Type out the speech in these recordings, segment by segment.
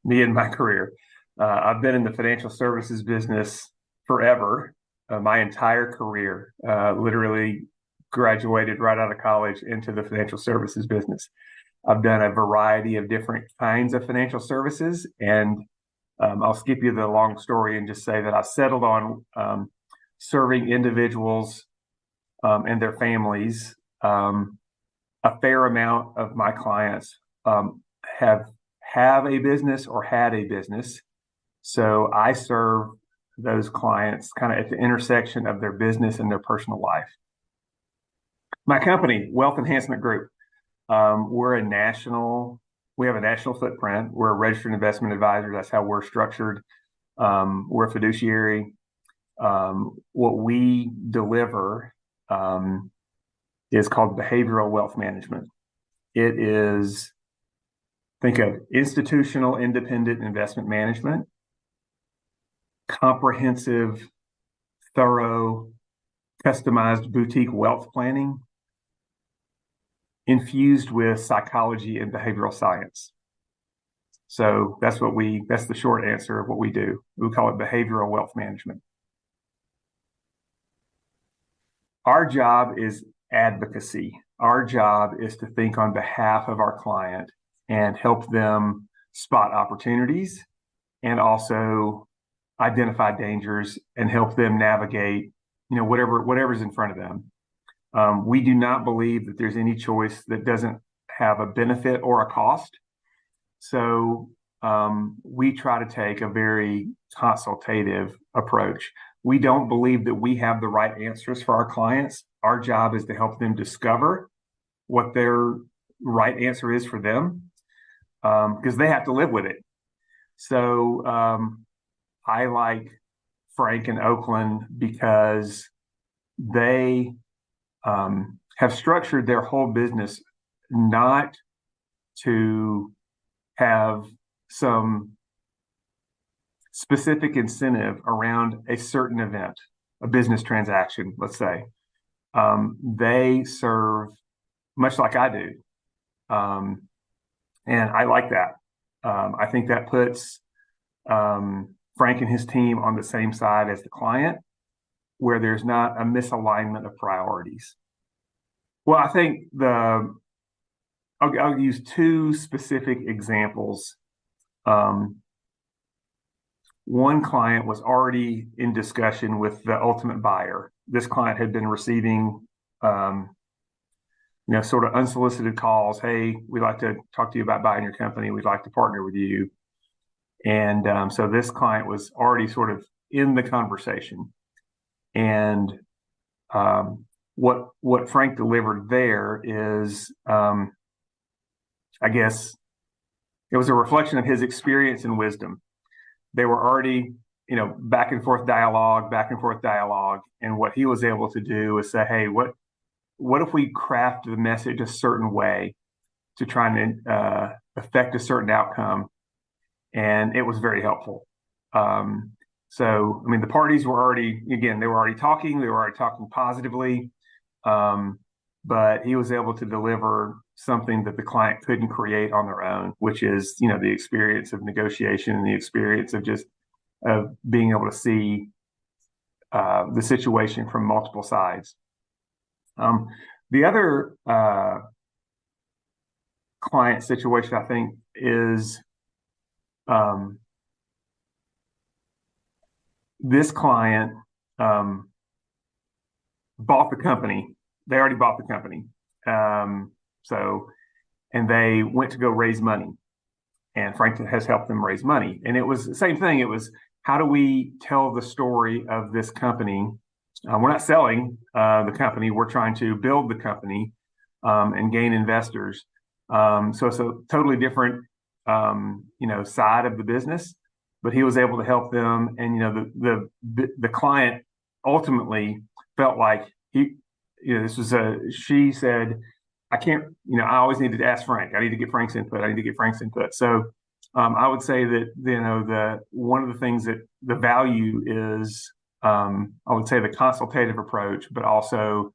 me and my career. I've been in the financial services business forever, my entire career, literally graduated right out of college into the financial services business. I've done a variety of different kinds of financial services, and I'll skip you the long story and just say that I settled on serving individuals and their families. A fair amount of my clients have a business or had a business. So I serve those clients kind of at the intersection of their business and their personal life. My company, Wealth Enhancement Group, we have a national footprint. We're a registered investment advisor. That's how we're structured. We're a fiduciary. What we deliver is called behavioral wealth management. It is, think of institutional independent investment management, comprehensive, thorough, customized boutique wealth planning, infused with psychology and behavioral science. So that's the short answer of what we do. We call it behavioral wealth management. Our job is advocacy. Our job is to think on behalf of our client and help them spot opportunities and also identify dangers and help them navigate, whatever's in front of them. We do not believe that there's any choice that doesn't have a benefit or a cost. So we try to take a very consultative approach. We don't believe that we have the right answers for our clients. Our job is to help them discover what their right answer is for them, because they have to live with it. So I like Frank and Oaklyn because they have structured their whole business not to have some specific incentive around a certain event, a business transaction, let's say. They serve much like I do. And I like that. I think that puts Frank and his team on the same side as the client, where there's not a misalignment of priorities. Well, I think I'll use two specific examples. One client was already in discussion with the ultimate buyer. This client had been receiving, sort of unsolicited calls. Hey, we'd like to talk to you about buying your company. We'd like to partner with you. And so this client was already sort of in the conversation. And what Frank delivered there is, I guess, it was a reflection of his experience and wisdom. They were already, back and forth dialogue. And what he was able to do is say, hey, what if we craft the message a certain way to try and affect a certain outcome? And it was very helpful. So, the parties were already talking positively. But he was able to deliver something that the client couldn't create on their own, which is, the experience of negotiation and the experience of being able to see the situation from multiple sides. The other client situation, I think, is this client bought the company. They already bought the company. And they went to go raise money. And Frank has helped them raise money. And it was the same thing. It was, how do we tell the story of this company? We're not selling the company. We're trying to build the company and gain investors. So it's a totally different, side of the business. But he was able to help them. And, the client ultimately felt like she said, I can't, I always needed to ask Frank. I need to get Frank's input. So I would say that, one of the things that the value is, I would say the consultative approach, but also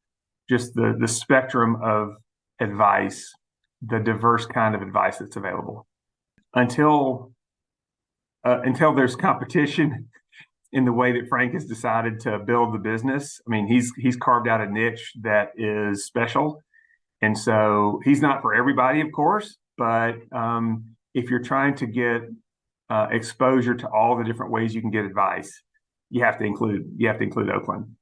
just the spectrum of advice, the diverse kind of advice that's available. Until until there's competition in the way that Frank has decided to build the business. I mean, he's carved out a niche that is special. And so he's not for everybody, of course, but if you're trying to get exposure to all the different ways you can get advice, you have to include Oaklyn.